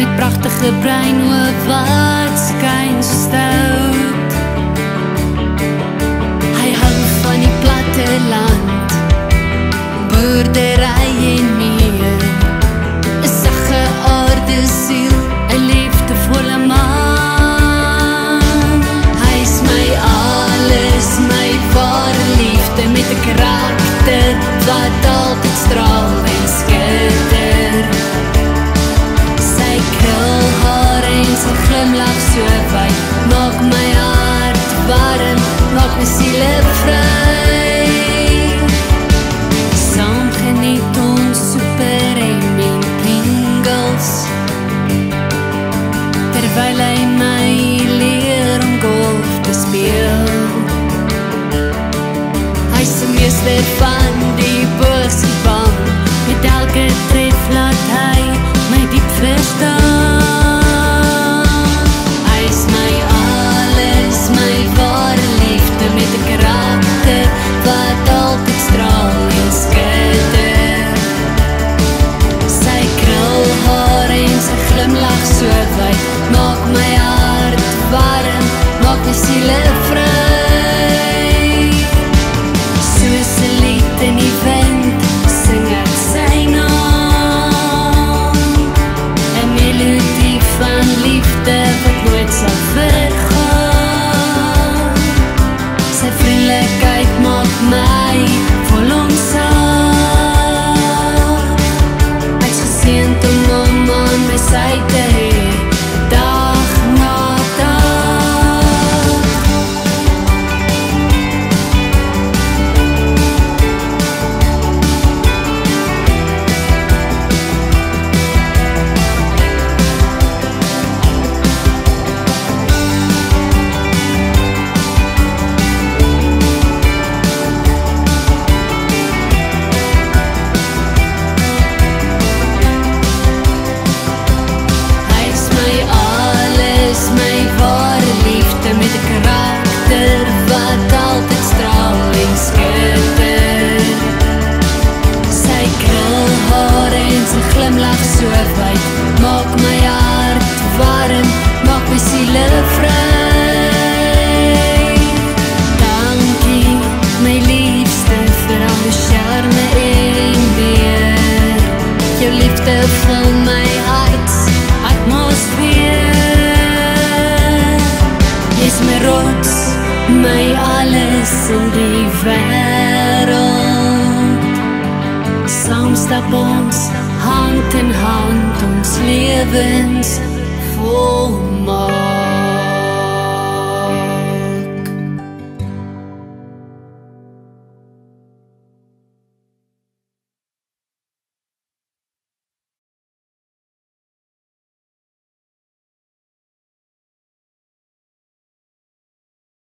met pragtige bruin oë wat skyn so stout. Hy hou van die platte land, boerdery en meer, 'n sagge aarde siel, 'n liefdevolle man. Hy is my alles, my ware liefde, met 'n karakter wat altyd straal en skitter. Sy krulhaar en sy glimlach so wyd, maak my hart warm, maak my siele vry. Saam geniet ons super en Pringles, terwyl hy my leer om golf te speel. Hy is die meester van die boogspan, met elke tref laat hy my diep verstaan. Hy is my alles, my ware liefde, met 'n karakter wat altyd straal en skitter. Sy krulhaar en sy glimlach so wyd, maak my hart warm, maak my siele vry. Soos 'n lied in die wind, sing ek sy naam, 'n melodie van liefde wat nooit sal vergaan. Sy vriendelikheid maak my vol ontzag. Ek's geseënd om hom aan my sy te hê, dag na dag. Hy is my alles, my ware liefde, met 'n karakter wat altyd straal en skitter. Sy krulhaar en sy glimlach so wyd, maak my hart warm, maak my siele vry. Dankie, my liefste, vir al die charme en meer. Jou liefde vul my hart atmosfeer. Jy's my rots, my alles in die wêreld. Saam stap ons hand in hand, ons lewens volmaak.